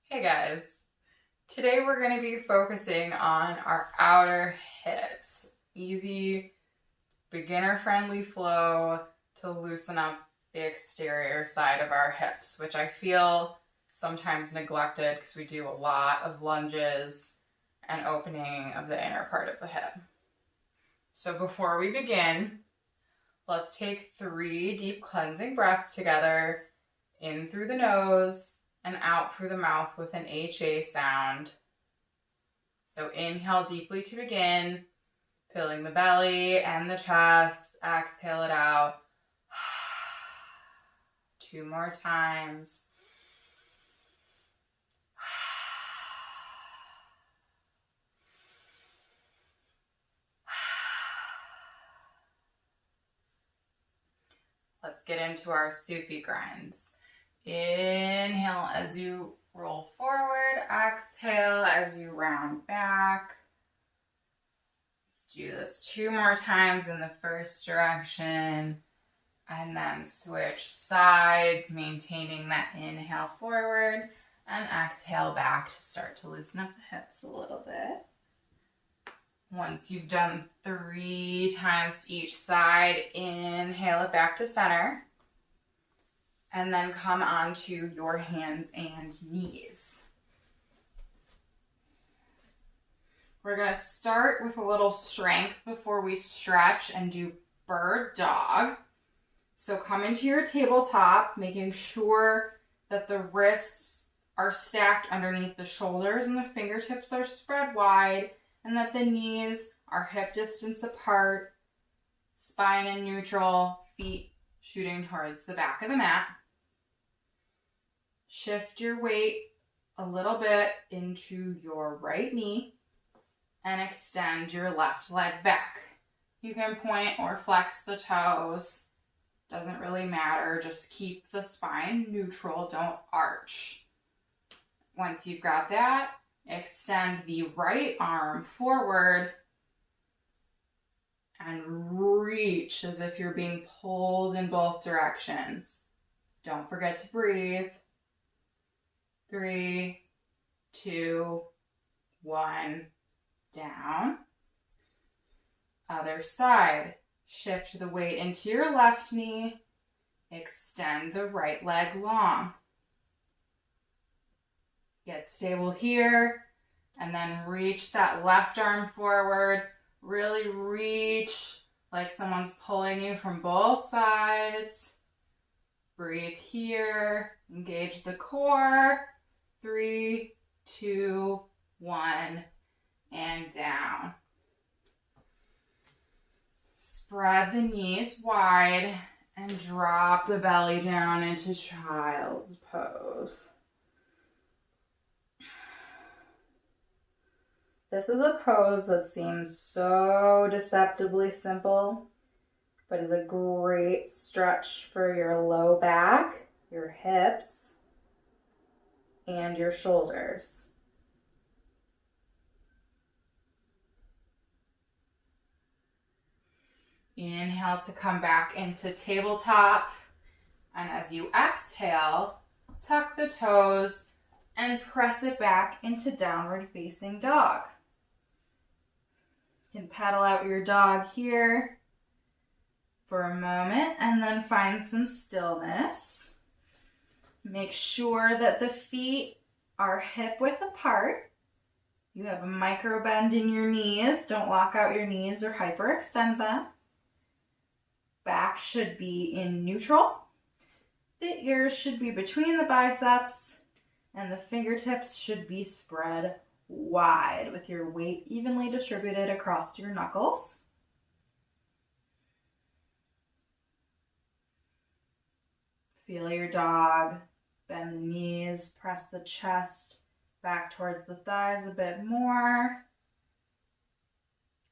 Hey guys, today we're going to be focusing on our outer hips. Easy, beginner-friendly flow to loosen up the exterior side of our hips, which I feel sometimes neglected because we do a lot of lunges and opening of the inner part of the hip. So before we begin, let's take 3 deep cleansing breaths together, in through the nose and out through the mouth with an HA sound. So inhale deeply to begin, filling the belly and the chest. Exhale it out. 2 more times. Let's get into our Sufi grinds. Inhale as you roll forward. Exhale as you round back. Let's do this 2 more times in the first direction. And then switch sides, maintaining that inhale forward. And exhale back to start to loosen up the hips a little bit. Once you've done 3 times each side, inhale it back to center. And then come onto your hands and knees. We're going to start with a little strength before we stretch and do bird dog. So come into your tabletop, making sure that the wrists are stacked underneath the shoulders and the fingertips are spread wide, and that the knees are hip distance apart, spine in neutral, feet shooting towards the back of the mat. Shift your weight a little bit into your right knee and extend your left leg back. You can point or flex the toes. Doesn't really matter. Just keep the spine neutral. Don't arch. Once you've got that, extend the right arm forward and reach as if you're being pulled in both directions. Don't forget to breathe. 3, 2, 1, down. Other side. Shift the weight into your left knee. Extend the right leg long. Get stable here, and then reach that left arm forward. Really reach like someone's pulling you from both sides. Breathe here. Engage the core. 3, 2, 1, and down. Spread the knees wide and drop the belly down into child's pose. This is a pose that seems so deceptively simple, but is a great stretch for your low back, your hips, and your shoulders. Inhale to come back into tabletop. And as you exhale, tuck the toes and press it back into downward facing dog. You can paddle out your dog here for a moment and then find some stillness. Make sure that the feet are hip width apart. You have a micro bend in your knees. Don't lock out your knees or hyperextend them. Back should be in neutral. The ears should be between the biceps, and the fingertips should be spread wide with your weight evenly distributed across your knuckles. Feel your dog. Bend the knees, press the chest back towards the thighs a bit more.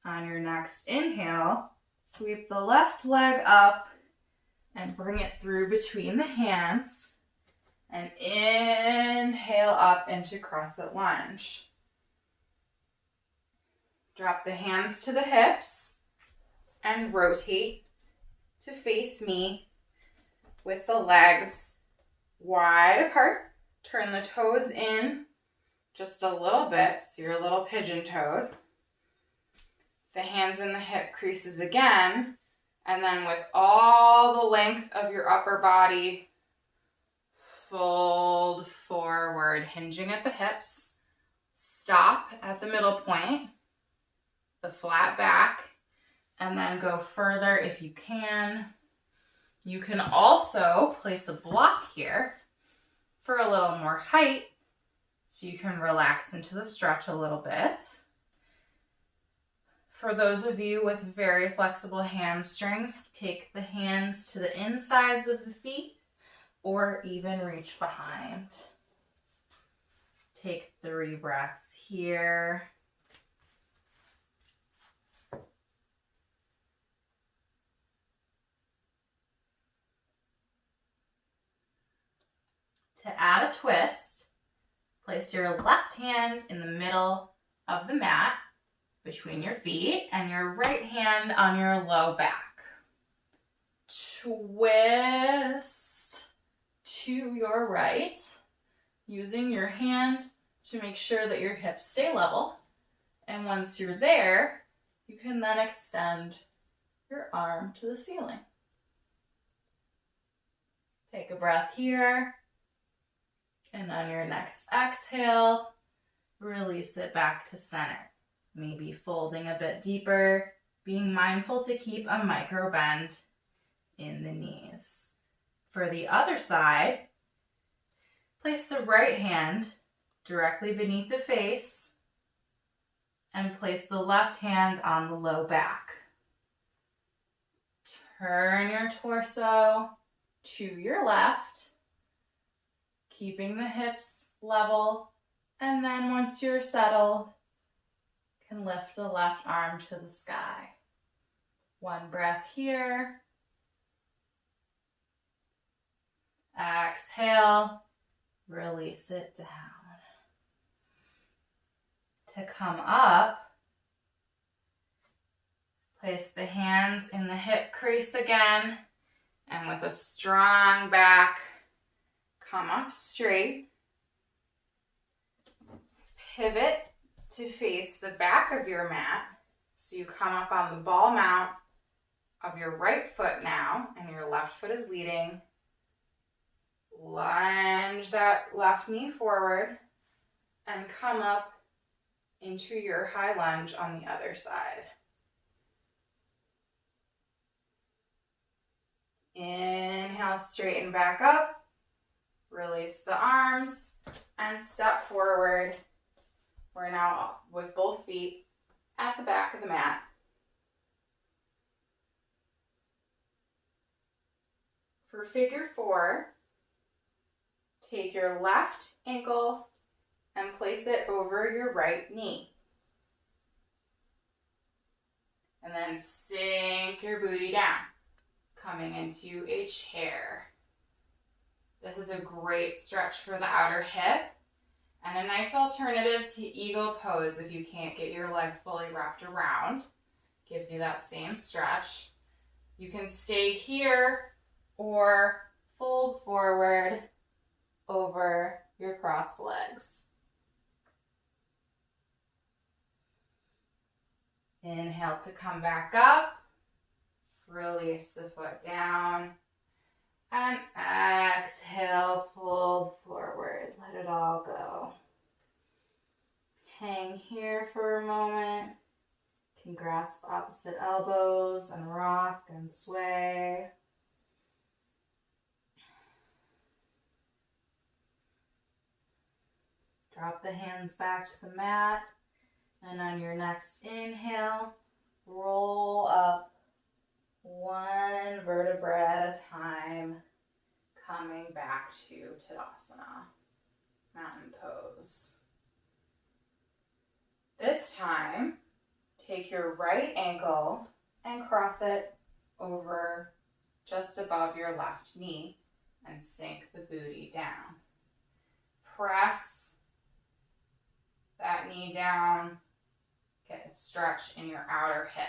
On your next inhale, sweep the left leg up and bring it through between the hands. And inhale up into crescent lunge. Drop the hands to the hips and rotate to face me with the legs wide apart. Turn the toes in just a little bit, so you're a little pigeon-toed. The hands in the hip creases again, and then with all the length of your upper body, fold forward, hinging at the hips. Stop at the middle point, the flat back, and then go further if you can. You can also place a block here for a little more height, so you can relax into the stretch a little bit. For those of you with very flexible hamstrings, take the hands to the insides of the feet or even reach behind. Take 3 breaths here. To add a twist, place your left hand in the middle of the mat between your feet and your right hand on your low back. Twist to your right, using your hand to make sure that your hips stay level. And once you're there, you can then extend your arm to the ceiling. Take a breath here. And on your next exhale, release it back to center. Maybe folding a bit deeper, being mindful to keep a micro bend in the knees. For the other side, place the right hand directly beneath the face and place the left hand on the low back. Turn your torso to your left, keeping the hips level, and then once you're settled, can lift the left arm to the sky. 1 breath here. Exhale, release it down. To come up, place the hands in the hip crease again, and with a strong back, come up straight. Pivot to face the back of your mat, so you come up on the ball mount of your right foot now, and your left foot is leading. Lunge that left knee forward and come up into your high lunge on the other side. Inhale, straighten back up, release the arms, and step forward. We're now with both feet at the back of the mat. For figure 4, take your left ankle and place it over your right knee. And then sink your booty down, coming into a chair. This is a great stretch for the outer hip and a nice alternative to eagle pose if you can't get your leg fully wrapped around. Gives you that same stretch. You can stay here or fold forward over your crossed legs. Inhale to come back up. Release the foot down. And exhale, fold forward. Let it all go. Hang here for a moment. You can grasp opposite elbows and rock and sway. Drop the hands back to the mat. And on your next inhale, roll up 1 vertebra at a time, coming back to Tadasana, mountain pose. This time, take your right ankle and cross it over just above your left knee and sink the booty down. Press that knee down, get a stretch in your outer hip.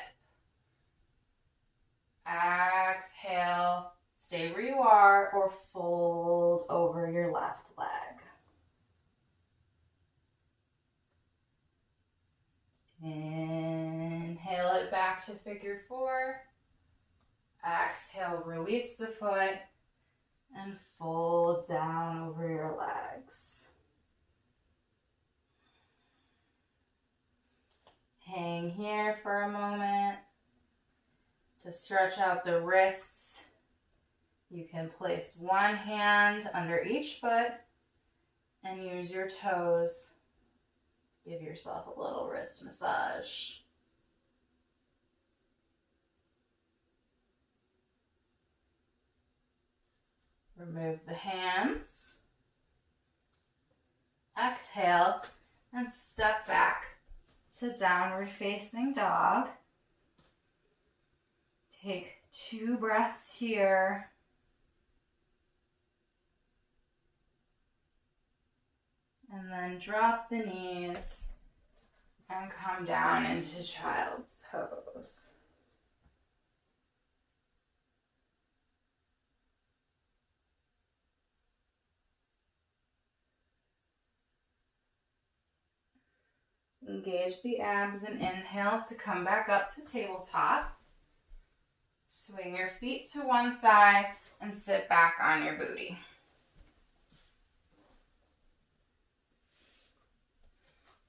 Exhale, stay where you are or fold over your left leg. it back to figure four. Exhale, release the foot and fold down over your legs. Hang here for a moment to stretch out the wrists. You can place one hand under each foot and use your toes. Give yourself a little wrist massage. Remove the hands. Exhale and step back to downward facing dog. Take 2 breaths here. And then drop the knees and come down into child's pose. Engage the abs and inhale to come back up to tabletop. Swing your feet to one side and sit back on your booty.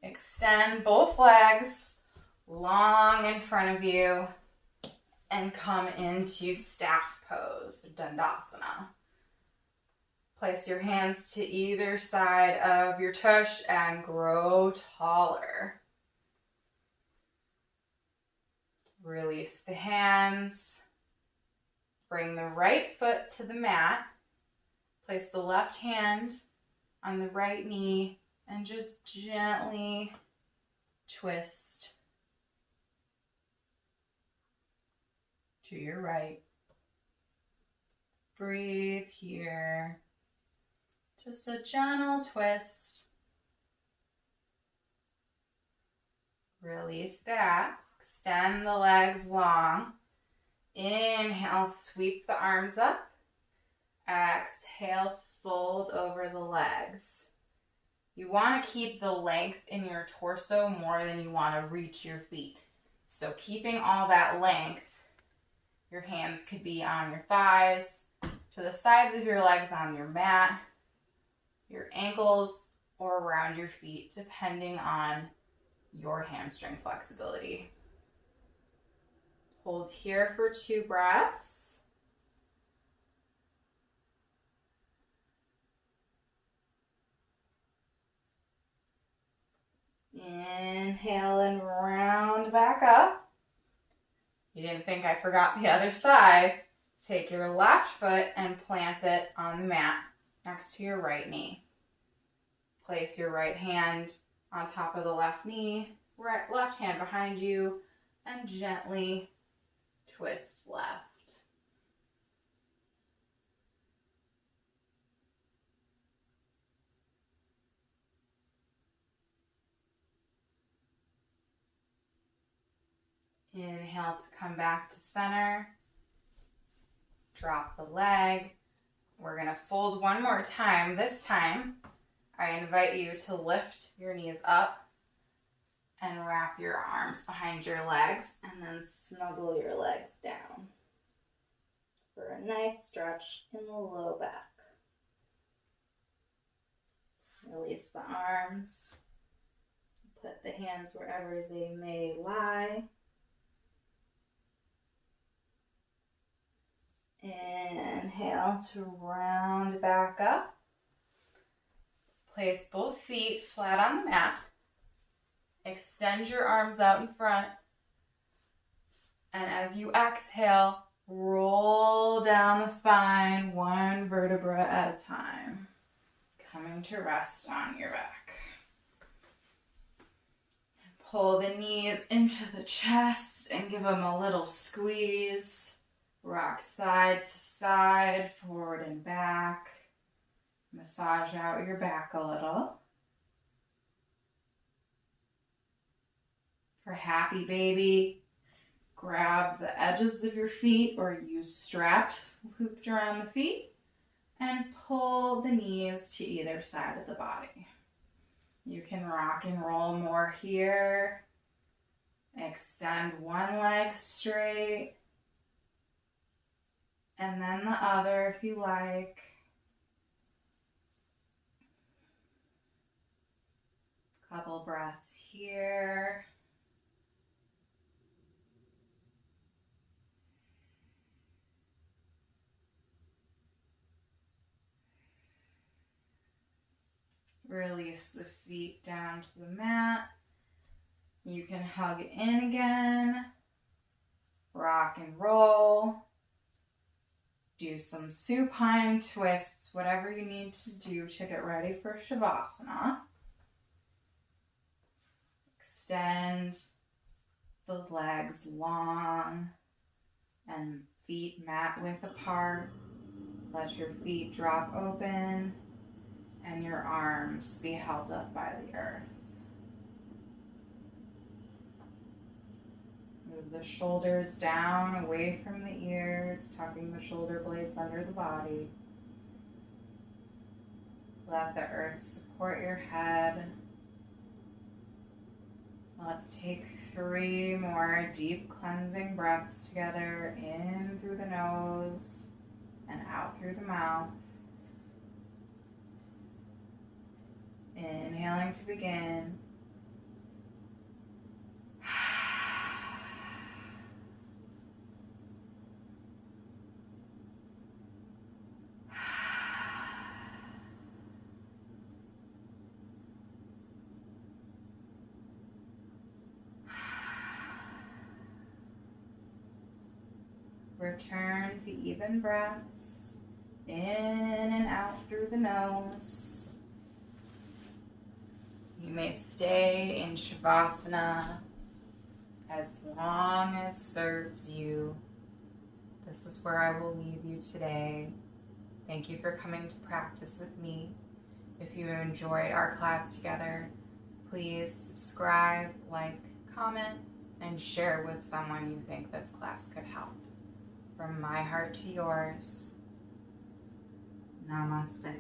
Extend both legs long in front of you and come into staff pose, Dandasana. Place your hands to either side of your tush and grow taller. Release the hands. Bring the right foot to the mat. Place the left hand on the right knee and just gently twist to your right. Breathe here. Just a gentle twist. Release that. Extend the legs long. Inhale, sweep the arms up. Exhale, fold over the legs. You want to keep the length in your torso more than you want to reach your feet. So keeping all that length, your hands could be on your thighs, to the sides of your legs on your mat, your ankles, or around your feet, depending on your hamstring flexibility. Hold here for 2 breaths. Inhale and round back up. You didn't think I forgot the other side. Take your left foot and plant it on the mat next to your right knee. Place your right hand on top of the left knee, left hand behind you, and gently twist left. Inhale to come back to center. Drop the leg. We're going to fold one more time. This time, I invite you to lift your knees up and wrap your arms behind your legs and then snuggle your legs down for a nice stretch in the low back. Release the arms. Put the hands wherever they may lie. Inhale to round back up. Place both feet flat on the mat. Extend your arms out in front. And as you exhale, roll down the spine one vertebra at a time. Coming to rest on your back. Pull the knees into the chest and give them a little squeeze. Rock side to side, forward and back. Massage out your back a little. For happy baby, grab the edges of your feet or use straps looped around the feet and pull the knees to either side of the body. You can rock and roll more here Extend one leg straight, and then the other if you like. Couple breaths here. Release the feet down to the mat. You can hug in again, rock and roll, do some supine twists, whatever you need to do to get ready for Shavasana. Extend the legs long and feet mat width apart. Let your feet drop open and your arms be held up by the earth. Move the shoulders down, away from the ears, tucking the shoulder blades under the body. Let the earth support your head. Let's take 3 more deep cleansing breaths together, in through the nose and out through the mouth. Inhaling to begin. Return to even breaths, in and out through the nose. You may stay in Shavasana as long as serves you. This is where I will leave you today. Thank you for coming to practice with me. If you enjoyed our class together, please subscribe, like, comment, and share with someone you think this class could help. From my heart to yours, namaste.